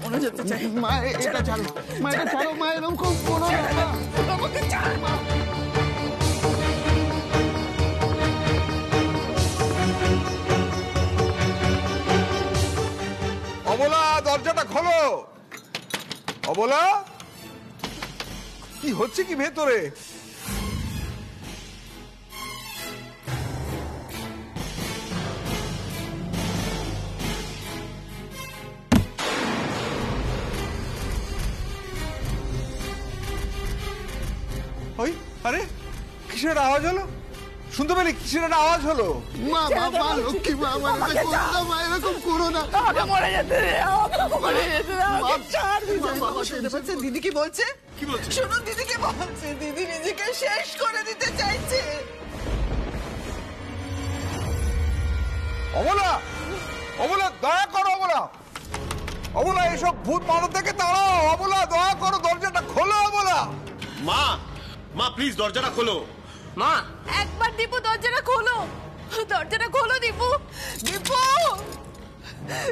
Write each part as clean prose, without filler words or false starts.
মনে যেতে চাই। মা এটা ছাড়ো, মা এটা ছাড়ো, মা এরকম করো না, আমাকে ছাড় মা। অবলা, দরজাটা খোলো। অবলা, কি হচ্ছে কি ভেতরে? ওই আরে কিসের আওয়াজ হলো? শুনতে পেলি কিসের আওয়াজ হলো? মা বাবা লক্ষ্মী মা, আমার এটা করো না মা, এরকম করো না। আমাকে মরে যেতে দে, আমাকে মরে যেতে দে, আমাকে ছাড়। শুনতে পাচ্ছেন দিদি কি বলছে? কি বলছে? শুনুন দিদি কি বলছে। দিদি নিজেকে শেষ করে দিতে চাইছে। অবলা, অবলা দয়া করো, অবলা, অবলা এসব ভূত মাথা থেকে তাড়াও। অবলা দয়া করো, দরজাটা খোলো। অবলা, মা, মা প্লিজ দরজাটা খোলো। মা একবার দীপু দরজাটা খোলো, দরজাটা খোলো দীপু। দীপু,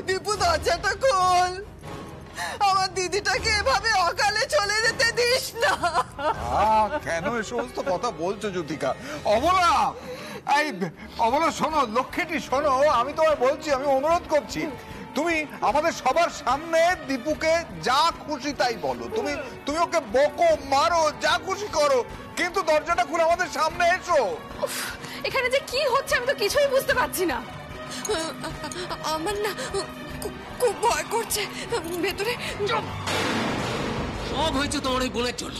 দীপু দরজাটা খোল। আমার দিদিটাকে এভাবে অকালে চলে যেতে দিস না। কেন এ সমস্ত কথা বলছো জ্যোতিকা? অবলা, এই অবলা শোনো, লক্ষ্মীটি শোনো, আমি তোমায় বলছি, আমি অনুরোধ করছি, তুমি আমাদের সবার সামনে দীপুকে যা খুশি তাই বলো। তুমি তুমি ওকে বকো, মারো, যা খুশি করো, কিন্তু দরজাটা খুলে আমাদের সামনে এসো। এখানে যে কি হচ্ছে আমি তো কিছুই বুঝতে পারছি না। আমার না খুব ভয় করছে ভেতরে। সব হয়েছে তোমার ওই বোনের জন্য।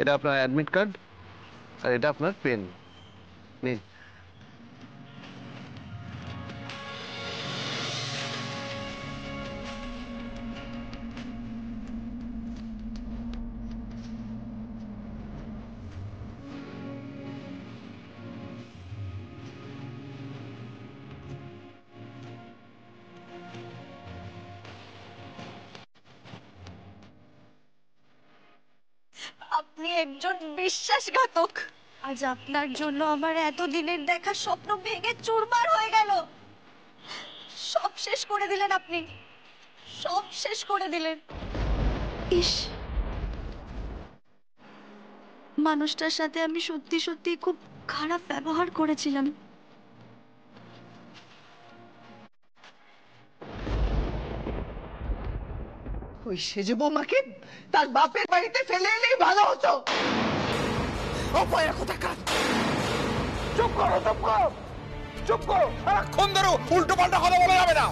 এটা আপনার অ্যাডমিট কার্ড আর এটা আপনার পেন নিন। আপনি একজন বিশ্বাসঘাতক। আজ আপনার জন্য আমার এতদিনের দেখা স্বপ্ন ভেঙে চুরমার হয়ে গেল। সব শেষ করে দিলেন আপনি, সব শেষ করে দিলেন। ইস, মানুষটার সাথে আমি সত্যি সত্যি খুব খারাপ ব্যবহার করেছিলাম। ওই সেজে বৌমাকে তার বাপের বাড়িতে ফেলে এলেই ভালো হতো। অপয়া কোথাকার। চুপ করো, চুপ করো, চুপ করো। সারাক্ষণ ধরে উল্টো পাল্টা কথা বলা যাবে না,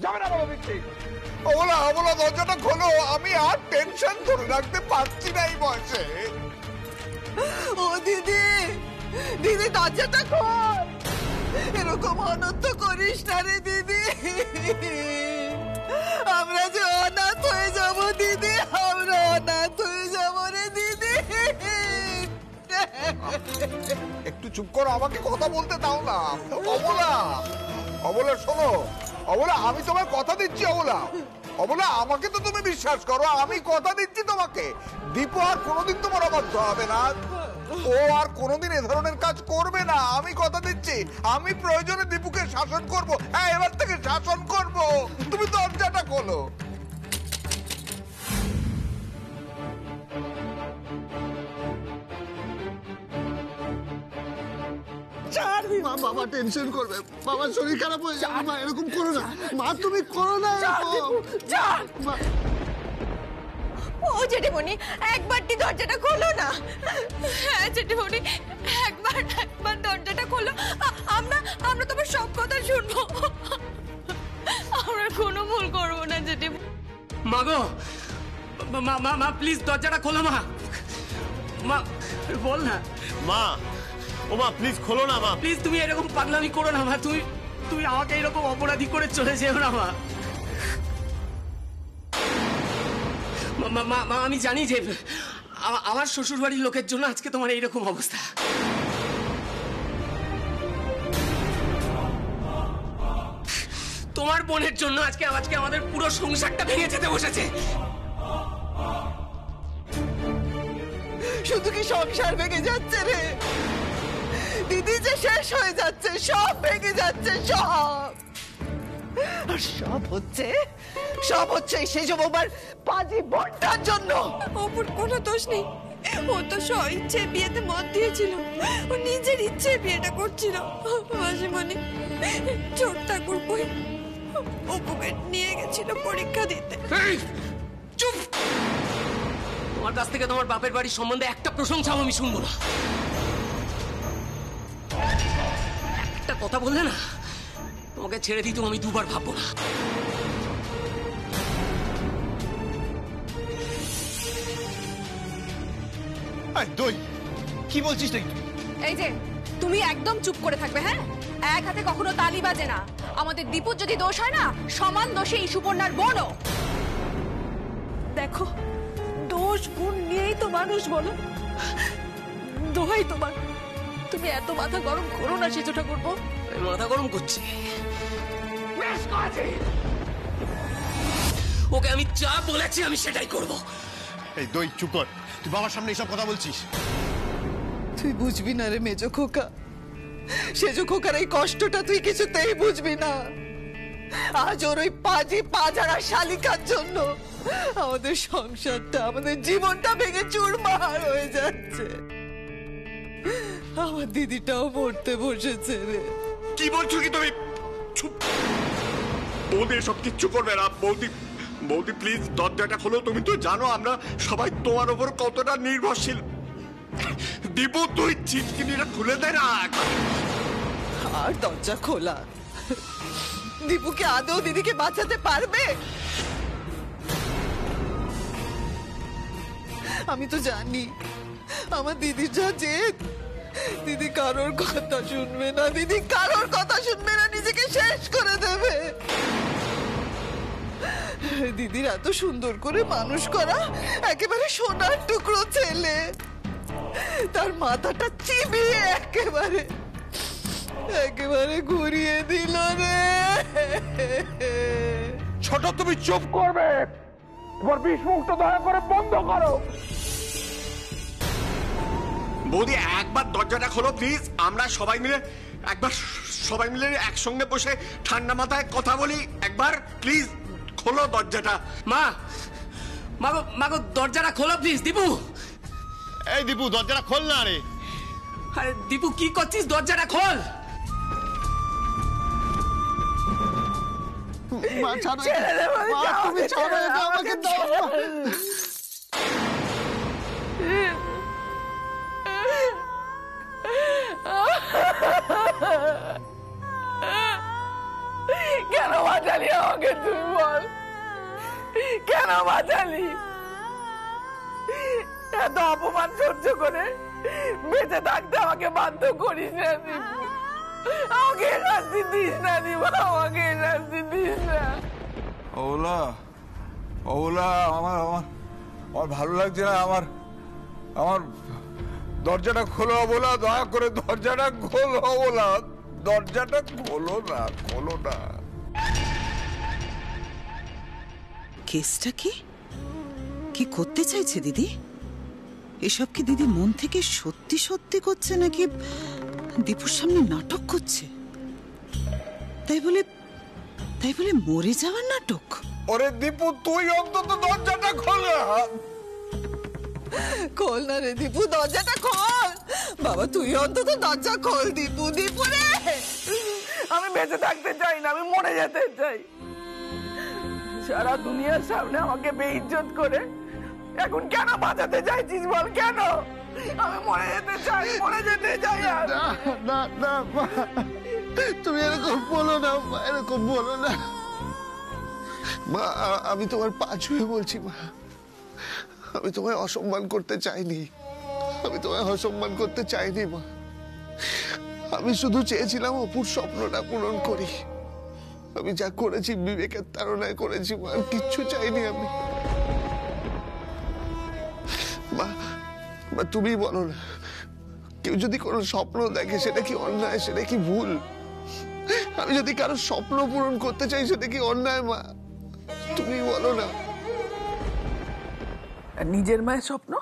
যাবে না বলো দিচ্ছি। অবলা, অবলা দরজাটা খোলো, আমি আর টেনশন ধরে রাখতে পারছি না এই বয়সে। ও দিদি, দিদি দরজাটা খোল। এরকম অনর্থ করিস না রে দিদি। আমরা যে অনাথ হয়ে যাব দিদি, আমরা অনাথ হয়ে যাব রে দিদি। একটু চুপ করো, আমাকে কথা বলতে দাও না। অবলা, অবলা শোনো, অবলা আমি তোমার কথা দিচ্ছি। অবলা, অবলা আমাকে তো তুমি বিশ্বাস করো, আমি কথা দিচ্ছি তোমাকে, দীপু আর কোনোদিন তোমার অবাধ্য হবে না, ও আর কোনোদিন এ ধরনের কাজ করবে না, আমি কথা দিচ্ছি। আমি প্রয়োজনে দীপুকে শাসন করব। হ্যাঁ, এবার থেকে শাসন করব। তুমি দরজাটা খোলো। মা বাবা টেনশন করবে, বাবার শরীর খারাপ হয়ে যাবে, মা এরকম করো না মা, তুমি করো না এরকম। ও জেঠিমণি, একবারটি দরজাটা খোলো না। হ্যাঁ জেঠিমণি, একবার দরজাটা খোলো। আমরা তোমার সব কথা শুনবো। আমরা কোনো ভুল করবো না জেঠিমণি। মা গো, মা মা মা প্লিজ দরজাটা খোলো মা। মা বল না মা, ও মা প্লিজ খোলো না মা। প্লিজ, তুমি এরকম পাগলামি করো না মা। তুমি আমাকে এরকম অপরাধী করে চলে যেও না মা। মা আমি জানি যে আমার শ্বশুর বাড়ির লোকের জন্য আজকে তোমার এইরকম অবস্থা। তোমার বোনের জন্য আজকে আমাদের পুরো সংসারটা ভেঙে যেতে বসেছে। শুধু কি সংসার ভেঙে যাচ্ছে রে, দিদি যে শেষ হয়ে যাচ্ছে, সব ভেঙে যাচ্ছে সব। আর সব হচ্ছে সেই সব আমার পাজি বোনটার জন্য। অপুর কোনো দোষ নেই, ও তো স্বইচ্ছে বিয়েতে মত দিয়েছিল, ও নিজের ইচ্ছে বিয়েটা করছিল। মাসিমণি ছোট ঠাকুর বই অপুকে নিয়ে গেছিল পরীক্ষা দিতে। চুপ! তোমার কাছ থেকে তোমার বাপের বাড়ির সম্বন্ধে একটা প্রশংসাও আমি শুনবো না। একটা কথা বললে না, তোমাকে ছেড়ে দিতেও আমি দুবার ভাববো না। দই কি বলছিস তুই? এই যে তুমি একদম চুপ করে থাকবে, হ্যাঁ? এক হাতে কখনো তালি বাজে না। আমাদের দীপুর যদি দোষ হয় না, সমান দোষে এই সুপর্ণার বোনও। দেখো, দোষ গুণ নিয়েই তো মানুষ, বলো। দোহাই তোমার, তুমি এত মাথা গরম করো না সেজো ঠাকুরপো। আমি মাথা গরম করছি, ওকে আমি যা বলেছি আমি সেটাই করবো। এই দই চুপ কর, তুই বাবার সামনে এসব কথা বলছিস। তুই বুঝবি না রে মেজো খোকা, সেজো খোকার এই কষ্টটা তুই কিছুতেই বুঝবি না। আজ ওর ওই পাজি পাজারা শালিকার জন্য আমাদের সংসারটা, আমাদের জীবনটা ভেঙে চুরমার হয়ে যাচ্ছে। আমার দিদিটাও মরতে বসেছে রে। কি বলছো কি তুমি? চুপ! বৌদি এসব কিচ্ছু করবে না। বৌদি প্লিজ দরজাটা খোলো। তুমি তো জানো আমরা সবাই তোমার উপর কতটা নির্ভরশীল। দীপু তুই চিটকিনিটা খুলে দে না। আর দরজা খোলা, দীপুকে আদৌ দিদিকে বাঁচাতে পারবে? আমি তো জানি আমার দিদির যা জেদ, দিদি কারোর কথা শুনবে না, দিদি কারোর কথা শুনবে না, নিজেকে শেষ করে দেবে। দিদির এত সুন্দর করে মানুষ করা একেবারে সোনার টুকরো ছেলে, তার মাথাটা চিবিয়ে একেবারে ঘুরিয়ে দিল রে। ছোট তুমি চুপ করবে, তোমার বিষ মুখটা দয়া করে বন্ধ করো। বৌদি একবার দরজাটা খোলো প্লিজ। আমরা সবাই মিলে একসঙ্গে বসে ঠান্ডা মাথায় কথা বলি। একবার প্লিজ খোলো দরজাটা। মাগো দরজাটা খোলো প্লিজ। দীপু, এই দীপু দরজাটা খোল না রে। আরে দীপু কি করছিস? দরজাটা খোল। মা ছাড়ো, মা তুমি ছাড়ো, এটা আমাকে দাও। কেন বাঁচালি আমাকে, তুই বল, কেন বাঁচালি? এত অপমান সহ্য করে বেঁচে থাকতে আমাকে বাধ্য করিস না দীপু। আমাকে শাস্তি দিস না দীপু, আমাকে শাস্তি দিস না। ওলা আমার ভালো লাগছে না। আমার দরজাটা খোলো বলা, দয়া করে দরজাটা খোলো বলা, দরজাটা খোলো না। কেসটা কি করতে চাইছে দিদি? এসব কি দিদি মন থেকে সত্যি সত্যি করছে নাকি দীপুর সামনে নাটক করছে? তাই বলে মরে যাওয়ার নাটক? ওরে দীপু তুই অন্তত দরজাটা খোল না রে দীপু, দরজাটা খোল। বাবা তুই অন্তত দরজা খোল দীপু। দীপু রে, আমি বেঁচে থাকতে চাই না, আমি মরে যেতে চাই। সারা দুনিয়ার সামনে আমাকে বেইজ্জত করে এখন কেন বাঁচাতে চাইছিস বল? কেন? আমি মরে যেতে চাই। না তুমি এরকম বলো না, এরকম বলো না। মা আমি তোমার পা ছুঁয়ে বলছি মা, আমি তোমায় অসম্মান করতে চাইনি, আমি তোমায় অসম্মান করতে চাইনি মা। আমি শুধু চেয়েছিলাম অপুর স্বপ্নটা পূরণ করি। আমি যা করেছি বিবেকের তাড়নায় করেছি মা, আর কিচ্ছু চাইনি আমি। মা মা তুমি বলো না, কেউ যদি কোনো স্বপ্ন দেখে সেটা কি অন্যায়, সেটা কি ভুল? আমি যদি কারো স্বপ্ন পূরণ করতে চাই সেটা কি অন্যায় মা? তুমি বলো না। নিজের মায়ের স্বপ্ন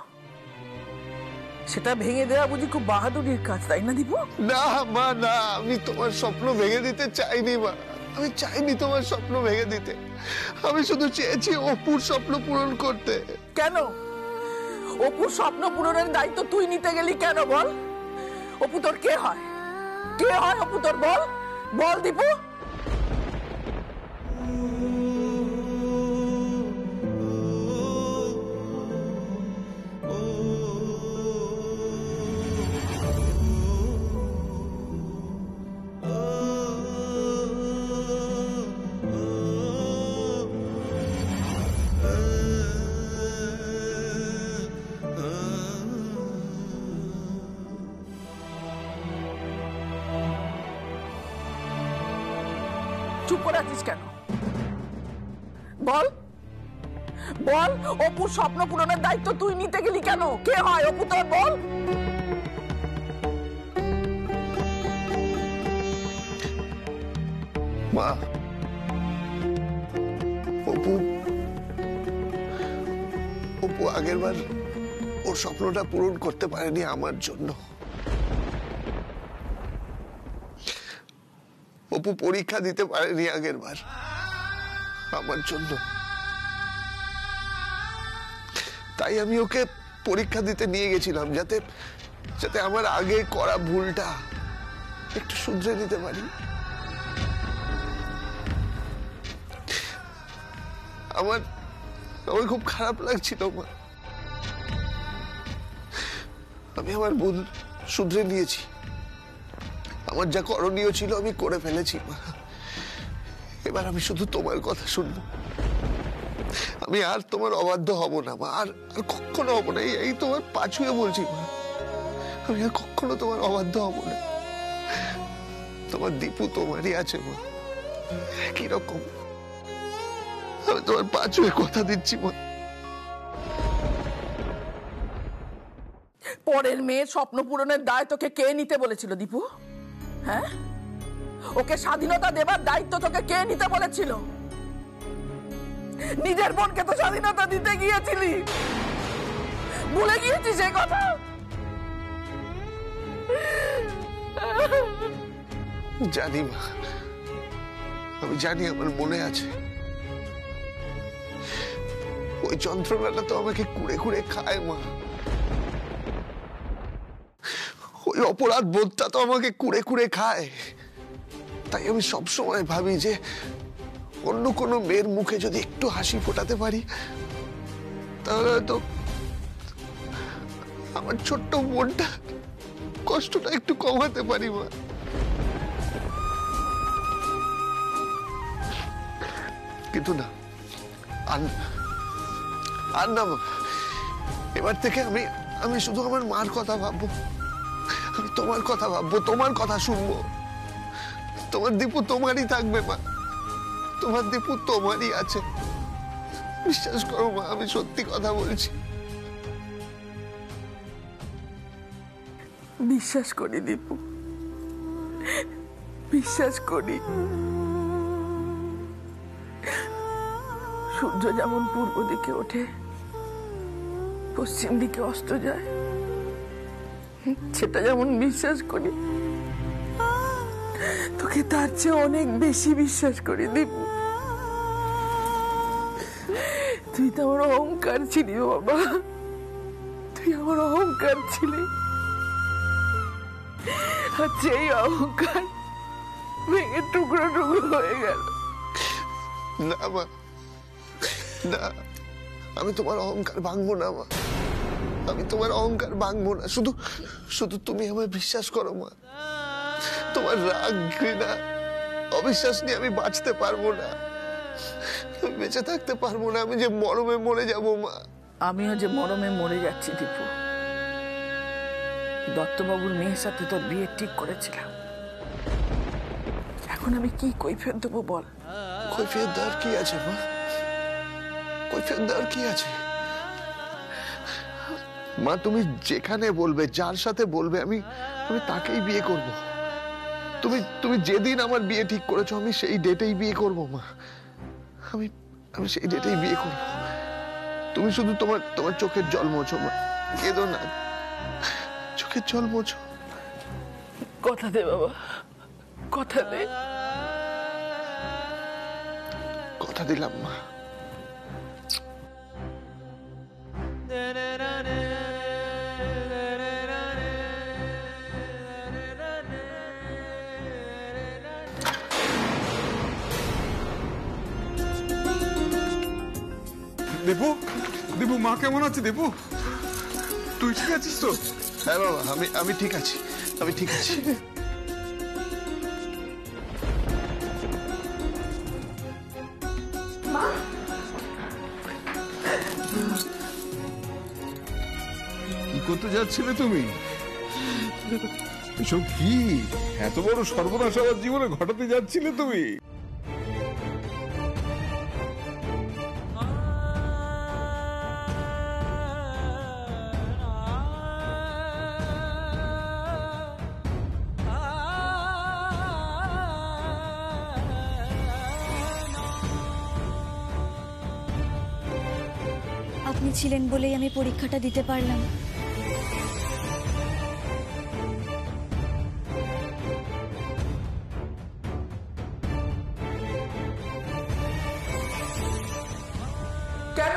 সেটা ভেঙে দেওয়া বুঝি খুব বাহাদুরির কাজ, তাই না দীপু? না মা না, আমি তোমার স্বপ্ন ভেঙে দিতে চাইনি মা, আমি চাইনি তোমার স্বপ্ন ভেঙে দিতে। আমি শুধু চেয়েছি অপুর স্বপ্ন পূরণ করতে। কেন অপুর স্বপ্ন পূরণের দায়িত্ব তুই নিতে গেলি কেন বল? অপু তোর কে হয়? কে হয় অপু তোর? বল বল দীপু। চুপ করে আছিস কেন? বল বল, অপুর স্বপ্ন পূরণের দায়িত্ব তুই নিতে গেলি কেন? কে হয় অপু তোর? বল। মা অপু অপু আগেরবার ওর স্বপ্নটা পূরণ করতে পারেনি আমার জন্য। অপু পরীক্ষা দিতে পারেনি আগেরবার আমার জন্য, তাই আমি ওকে পরীক্ষা দিতে নিয়ে গেছিলাম যাতে যাতে আমার আগে করা ভুলটা একটু শুধরে নিতে পারি। আমার আমার খুব খারাপ লাগছিল মা, আমি আমার ভুল শুধরে নিয়েছি, আমার যা করণীয় ছিল আমি করে ফেলেছি মা। এবার আমি শুধু তোমার কথা শুনবো, আমি আর তোমার অবাধ্য হব না মা, আর কখনো হব না। এই তোমার পা ছুঁয়ে বলছি মা, আমি আর কখনো তোমার অবাধ্য হব না। তোমার দীপু তোমারই আছে মা, একই রকম। আমি তোমার পা ছুঁয়ে কথা দিচ্ছি মা। পরের মেয়ের স্বপ্ন পূরণের দায় তোকে কে নিতে বলেছিল দীপু? হ্যাঁ, ওকে স্বাধীনতা দেবার দায়িত্ব তোকে কে নিতে বলেছিল? নিজের বোনকে তো স্বাধীনতা দিতে গিয়েছিলি, ভুলে গিয়েছিস সে কথা? জানি মা, আমি জানি, আমার মনে আছে। ওই যন্ত্রণাটা তো আমাকে কুড়ে কুড়ে খায় মা, ওই অপরাধ বোধটা তো আমাকে কুড়ে কুড়ে খায়। তাই আমি সবসময় ভাবি যে অন্য কোনো মেয়ের মুখে যদি একটু হাসি ফোটাতে পারি তাহলে হয়তো আমার ছোট্ট বোনটা কষ্টটা একটু কমাতে পারি মা। কিন্তু না, আর না মা, এবার থেকে আমি শুধু আমার মার কথা ভাববো, আমি তোমার কথা ভাববো, তোমার কথা শুনবো। তোমার দীপু তোমারই থাকবে মা, তোমার দীপু তোমারই আছে, বিশ্বাস করো মা, আমি সত্যি কথা বলছি। বিশ্বাস করি দীপু, বিশ্বাস করি। সূর্য যেমন পূর্ব দিকে ওঠে, পশ্চিম দিকে অস্ত যায়, সেটা যেমন বিশ্বাস করি, তোকে তার চেয়ে অনেক বেশি বিশ্বাস করি দীপু। তুই তো আমার অহংকার ছিলি বাবা, তুই আমার অহংকার ছিলি, আর সেই অহংকার ভেঙে টুকরো টুকরো হয়ে গেল। না মা, না, আমি তোমার অহংকার ভাঙবো না মা, আমি তোমার অহংকার ভাঙবো না। শুধু শুধু তুমি আমায় বিশ্বাস করো মা, তোমার রাগ ঘৃণা অবিশ্বাস নিয়ে আমি বাঁচতে পারবো না। আমি বেঁচে থাকতে পারবো না, আমি যে মরমে মরে যাবো মা। আমিও যে মরমে মরে যাচ্ছি দীপু। দত্তবাবুর মেয়ের সাথে তোর বিয়ে ঠিক করেছিলাম, এখন আমি কি কৈফিয়ত দেবো বল? কৈফিয়ত দেওয়ার কি আছে মা? কৈফিয়ত দেওয়ার কি আছে? মা তুমি যেখানে বলবে, যার সাথে বলবে, আমি তাকেই বিয়ে করব। তুমি যেদিন আমার বিয়ে ঠিক করেছো আমি সেই ডেটেই বিয়ে করব মা। আমি সেই ডেটেই বিয়ে করব। তুমি শুধু তোমার চোখের জল মোছো মা, কেঁদো না, চোখের জল মোছো। কথা দে বাবা, কথা দে। কথা দিলাম মা। দীপু, দীপু মা কেমন আছে? দীপু তুই ঠিক আছিস তো? হ্যাঁ বাবা, আমি ঠিক আছি, আমি ঠিক আছি। কি করতে যাচ্ছিলে তুমি? এসব কি এত বড় সর্বনাশ আমার জীবনে ঘটাতে যাচ্ছিলে তুমি? আপনি ছিলেন বলেই আমি পরীক্ষাটা দিতে পারলাম। কেন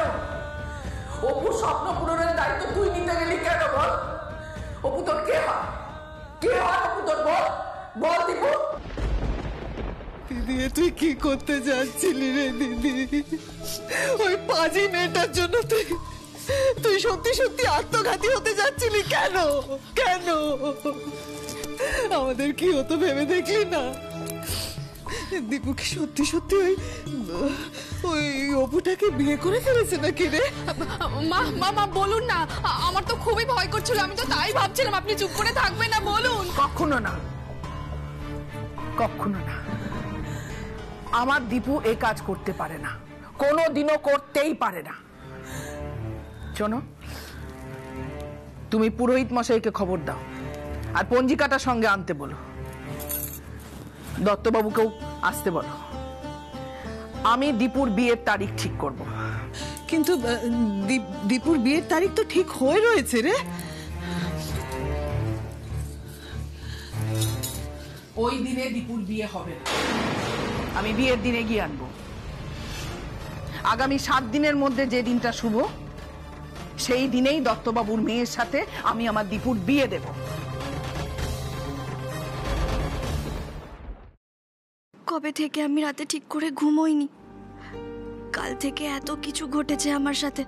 অপু স্বপ্ন পূরণের দায়িত্ব তুই নিতে গেলি কেন বল? অপু তোর কে হয়? কে হয় অপু তোর? বল বল দীপু। দিদি তুই কি করতে যাচ্ছিলি রে দিদি? ওই পাজি মেয়েটার জন্য তুই সত্যি সত্যি আত্মঘাতী হতে যাচ্ছিলি কেন? কেন? আমাদের কি হতো ভেবে দেখলি না? দীপু কি সত্যি সত্যি ওই অপুটাকে বিয়ে করে ফেলেছে নাকি রে? মা মা মা বলুন না, আমার তো খুবই ভয় করছিল, আমি তো তাই ভাবছিলাম আপনি চুপ করে থাকবেন না, বলুন। কখনো না, কখনো না। আমার দীপু এই কাজ করতে পারে না, কোনোদিনও করতেই পারে না। শোনো, তুমি পুরোহিত মশাইকে খবর দাও আর পঞ্জিকাটার সঙ্গে আনতে বলো, দত্তবাবুকেও আসতে বলো। আমি দীপুর বিয়ের তারিখ ঠিক করব। কিন্তু দীপুর বিয়ের তারিখ তো ঠিক হয়ে রয়েছে রে। ওই দিনে দীপুর বিয়ে হবে না, আমি বিয়ের দিনে গিয়ে আনবো। আগামী 7 দিনের মধ্যে যে দিনটা শুভ, সেই দিনেই দত্তবাবুর মেয়ের সাথে আমি আমার দীপুর বিয়ে দেব। কবে থেকে আমি রাতে ঠিক করে ঘুমোইনি। কাল থেকে এত কিছু ঘটেছে আমার সাথে,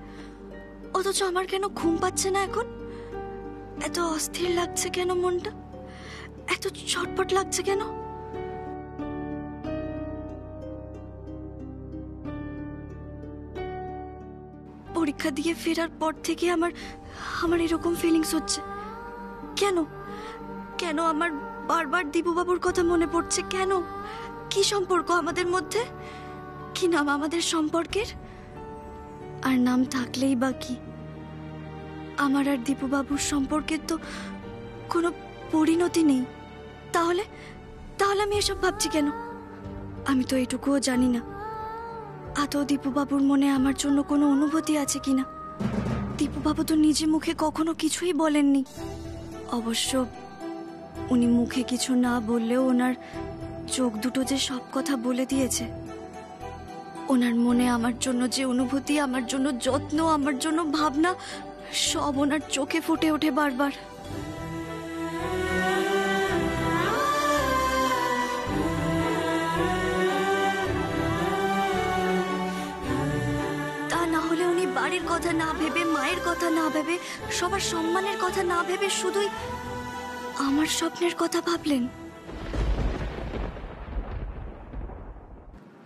অথচ আমার কেন ঘুম পাচ্ছে না এখন? এত অস্থির লাগছে কেন মনটা? এত ছটপট লাগছে কেন? পরীক্ষা দিয়ে ফেরার পর থেকে আমার এরকম ফিলিংস হচ্ছে। কেন কেন আমার বারবার দীপুবাবুর কথা মনে পড়ছে? কেন? কি সম্পর্ক আমাদের মধ্যে? কি নাম আমাদের সম্পর্কের? আর নাম থাকলেই বা কি? আমার আর দীপুবাবুর সম্পর্কের তো কোনো পরিণতি নেই। তাহলে আমি এসব ভাবছি কেন? আমি তো এটুকুও জানি না আদৌ দীপুবাবুর মনে আমার জন্য কোনো অনুভূতি আছে কিনা। দীপুবাবু তো নিজে মুখে কখনো কিছুই বলেননি। অবশ্য উনি মুখে কিছু না বললেও ওনার চোখ দুটো যে সব কথা বলে দিয়েছে। ওনার মনে আমার জন্য যে অনুভূতি, আমার জন্য যত্ন, আমার জন্য ভাবনা, সব ওনার চোখে ফুটে ওঠে বারবার। তা না হলে উনি বাড়ির কথা না ভেবে, মায়ের কথা না ভেবে, সবার সম্মানের কথা না ভেবে শুধুই আমার স্বপ্নের কথা ভাবলেন।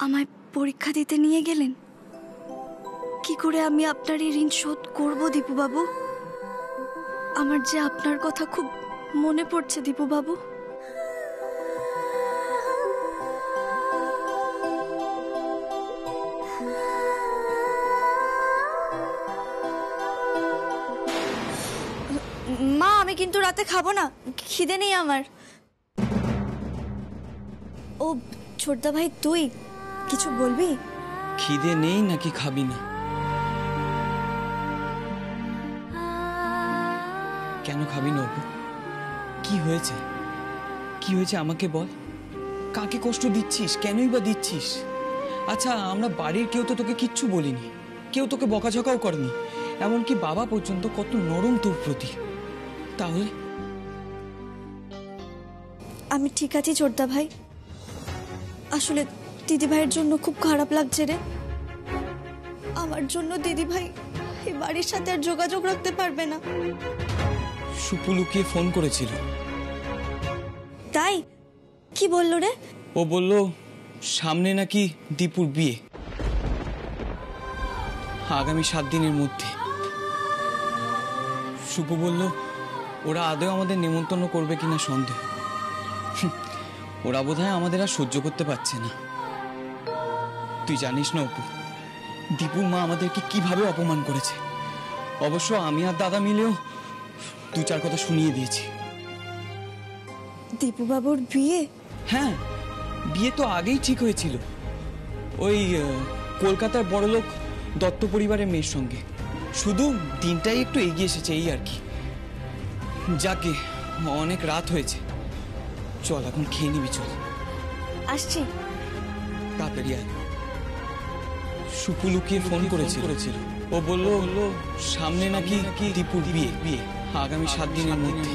আমায় পরীক্ষা দিতে নিয়ে গেলেন। কি করে আমি আপনার এই ঋণ শোধ করব দীপু বাবু? আমার যে আপনার কথা খুব মনে পড়ছে দীপু বাবু। মা, আমি কিন্তু রাতে খাবো না, খিদে নেই আমার। ও ছোটদা ভাই, তুই কিছু বলবি? খিদে নেই নাকি খাবি না? কেন খাবি না অপু? কি হয়েছে? কি হয়েছে আমাকে বল। কাকে কষ্ট দিচ্ছিস? কেনই বা দিচ্ছিস? আচ্ছা, আমরা বাড়ির কেউ তো তোকে কিচ্ছু বলিনি, কেউ তোকে বকাঝকাও করেনি, এমনকি বাবা পর্যন্ত কত নরম তোর প্রতি। তাহলে আমি ঠিক আছি ছোটদা ভাই। আসলে দিদি ভাইয়ের জন্য খুব খারাপ লাগছে রে। আমার জন্য দিদি ভাই এই বাড়ির সাথে আর যোগাযোগ রাখতে পারবে না। সুপু লুকিয়ে ফোন করেছিল। তাই? কি বললো রে? ও বলল সামনে নাকি দীপুর বিয়ে, আগামী 7 দিনের মধ্যে। সুপু বলল ওরা আদৌ আমাদের নেমন্তন্ন করবে কিনা সন্দেহ। ওরা বোধহয় আমাদের আর সহ্য করতে পারছে না। তুই জানিস না অপু, দীপুর মা আমাদেরকে কিভাবে অপমান করেছে। অবশ্য আমি আর দাদা মিলেও 2-4 কথা শুনিয়ে দিয়েছি। দীপু বাবুর বিয়ে? হ্যাঁ, বিয়ে তো আগেই ঠিক হয়েছিল, ওই কলকাতার বড়লোক দত্ত পরিবারের মেয়ের সঙ্গে। শুধু দিনটাই একটু এগিয়ে এসেছে, এই আর কি। যাকে অনেক রাত হয়েছে, চল এখন খেয়ে নিবি, চল। আসছি। তাড়াতাড়ি আয়। সুপু লুকিয়ে ফোন করেছিল। ও বলল সামনে নাকি দীপুর বিয়ে, আগামী 7 দিনের মধ্যে।